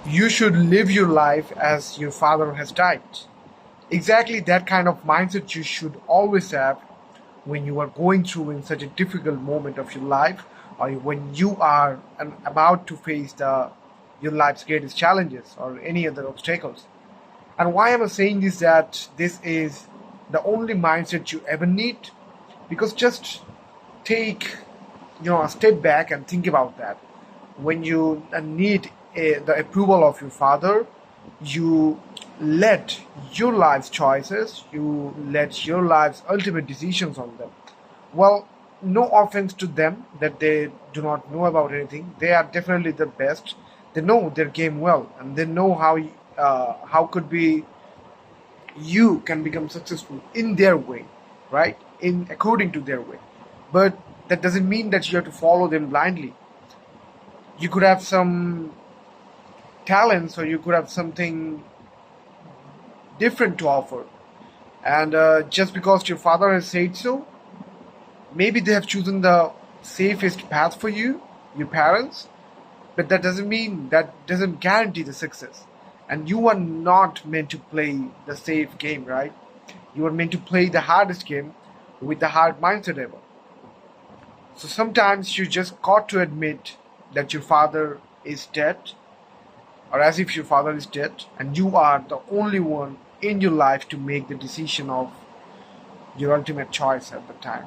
You should live your life as your father has died. Exactly that kind of mindset you should always have when you are going through in such a difficult moment of your life, or when you are about to face your life's greatest challenges or any other obstacles. And why am I saying this, that this is the only mindset you ever need? Because just take a step back and think about that. When you need the approval of your father, you let your life's choices, you let your life's ultimate decisions on them. Well, no offense to them that they do not know about anything. They are definitely the best. They know their game well, and they know how could be you can become successful in their way, right? In according to their way. But that doesn't mean that you have to follow them blindly. You could have some talents, or you could have something different to offer. And just because your father has said so, maybe they have chosen the safest path for you, your parents, but that doesn't guarantee the success. And you are not meant to play the safe game, right? You are meant to play the hardest game with the hard mindset ever. So sometimes you just got to admit that your father is dead, or as if your father is dead, and you are the only one in your life to make the decision of your ultimate choice at the time.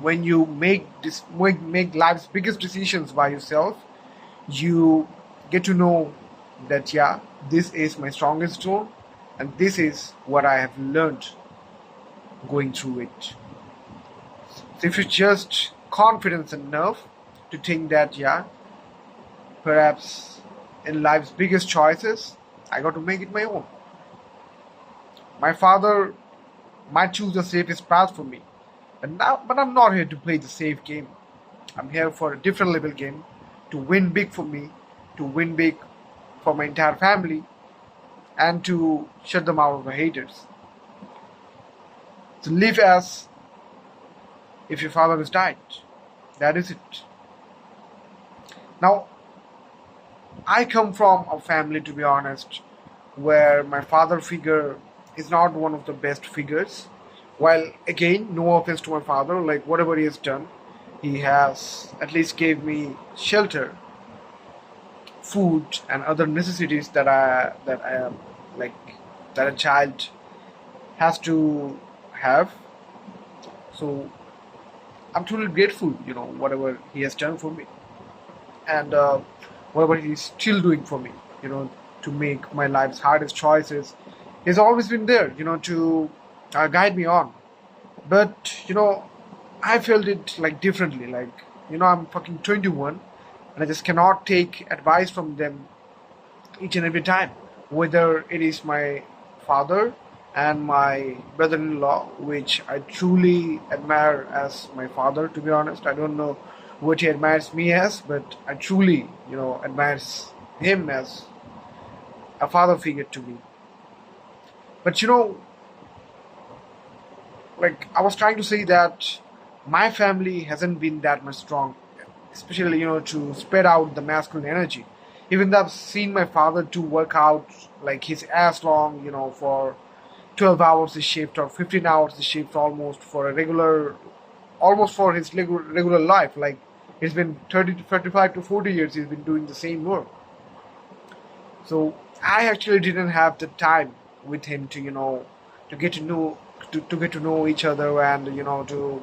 When you make life's biggest decisions by yourself, you get to know that, yeah, this is my strongest zone, and this is what I have learned going through it. So if you're just confident enough to think that, yeah, perhaps in life's biggest choices, I got to make it my own. My father might choose the safest path for me, but I'm not here to play the safe game. I'm here for a different level game, to win big for me, to win big for my entire family, and to shut them out of the haters. To live as if your father has died. That is it. Now, I come from a family, to be honest, where my father figure is not one of the best figures. While again, no offense to my father, like whatever he has done, he has at least gave me shelter, food, and other necessities that I am like that a child has to have. So I'm truly grateful, whatever he has done for me, and whatever he's still doing for me, to make my life's hardest choices. He's always been there, to guide me on. But I felt it like differently. Like, I'm fucking 21, and I just cannot take advice from them each and every time, whether it is my father and my brother-in-law, which I truly admire as my father. To be honest, I don't know what he admires me as, but I truly, admires him as a father figure to me. But like I was trying to say that my family hasn't been that much strong, especially to spread out the masculine energy. Even though I've seen my father to work out like his ass long, for 12 hours a shift or 15 hours a shift, almost for a regular, almost for his regular life. Like it's been 30 to 35 to 40 years he's been doing the same work. So I actually didn't have the time with him to to get to know to get to know each other, and to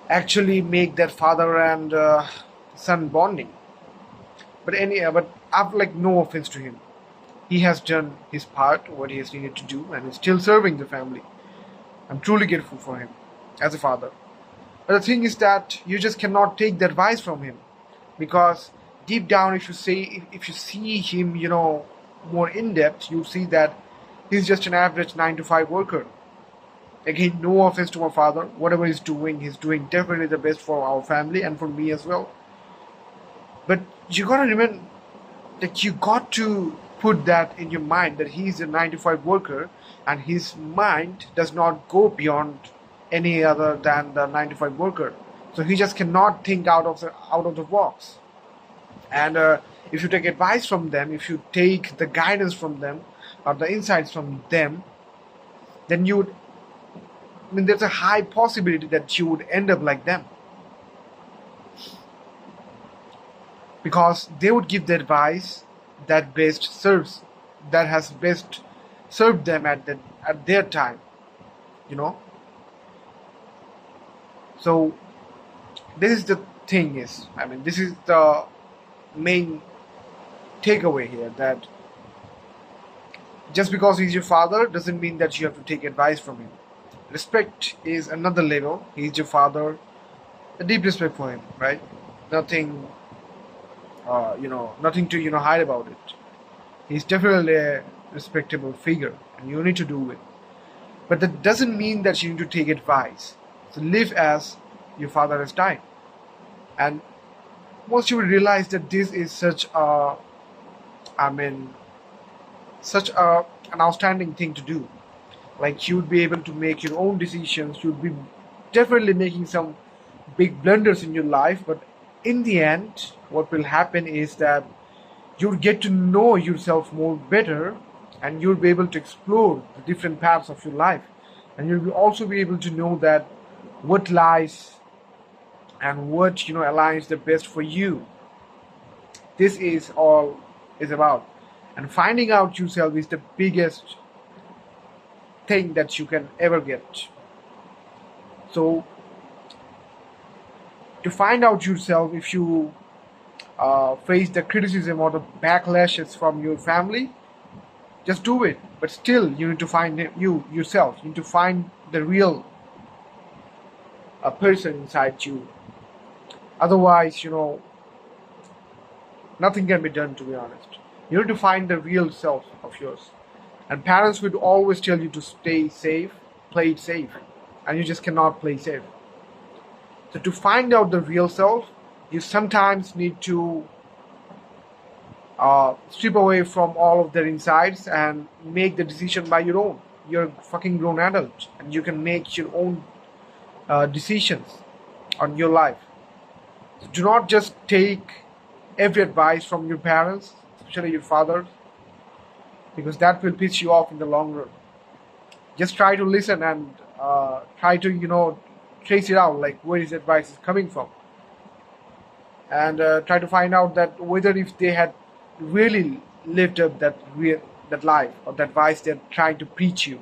actually make that father and son bonding. But I've like no offense to him. He has done his part, what he has needed to do, and is still serving the family. I'm truly grateful for him as a father. But the thing is that you just cannot take the advice from him, because deep down, if you see him, more in depth, you see that he's just an average 9 to 5 worker. Again, no offense to my father. Whatever he's doing definitely the best for our family and for me as well. But you gotta remember that you got to put that in your mind that he's a 9 to 5 worker, and his mind does not go beyond any other than the 9 to 5 worker. So he just cannot think out of the box. And If you take advice from them, if you take the guidance from them or the insights from them, then you would, I mean, there's a high possibility that you would end up like them, because they would give the advice that best serves, that has best served them at their time, you know. So this is the thing is, I mean, this is the main takeaway here, that just because he's your father doesn't mean that you have to take advice from him. Respect is another level. He's your father, a deep respect for him, right? Nothing, nothing to hide about it. He's definitely a respectable figure, and you need to do it. But that doesn't mean that you need to take advice. So live as your father has died, and once you realize that this is such a, I mean, such a an outstanding thing to do. Like, you'd be able to make your own decisions. You'd be definitely making some big blunders in your life, but in the end, what will happen is that you'll get to know yourself more better, and you'll be able to explore the different paths of your life, and you'll also be able to know that what lies and what aligns the best for you. This is all is about, and finding out yourself is the biggest thing that you can ever get. So to find out yourself, if you face the criticism or the backlashes from your family, just do it. But still, you need to find yourself. You need to find the real person inside you. Otherwise, nothing can be done, to be honest. You need to find the real self of yours. And parents would always tell you to stay safe, play it safe. And you just cannot play safe. So to find out the real self, you sometimes need to strip away from all of their insides and make the decision by your own. You're a fucking grown adult, and you can make your own decisions on your life. So do not just take every advice from your parents, especially your fathers, because that will piss you off in the long run. Just try to listen and try to trace it out, like where his advice is coming from, and try to find out that whether if they had really lived up that life or that advice they're trying to preach you.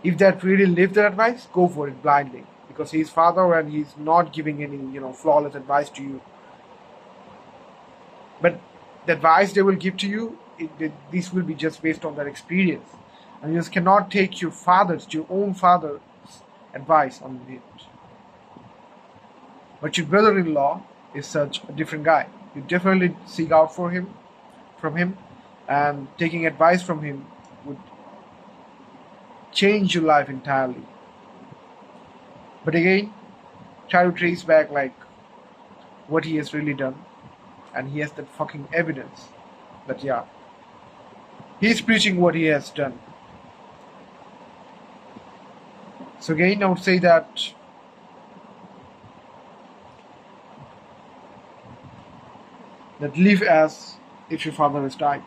If that really lived that advice, go for it blindly, because he's father and he's not giving any flawless advice to you. But the advice they will give to you, this will be just based on their experience, and you just cannot take your own father's advice on it. But your brother-in-law is such a different guy. You definitely seek out from him, and taking advice from him would change your life entirely. But again, try to trace back like what he has really done, and he has that fucking evidence that yeah, he's preaching what he has done. So again, I would say that live as if your father has died.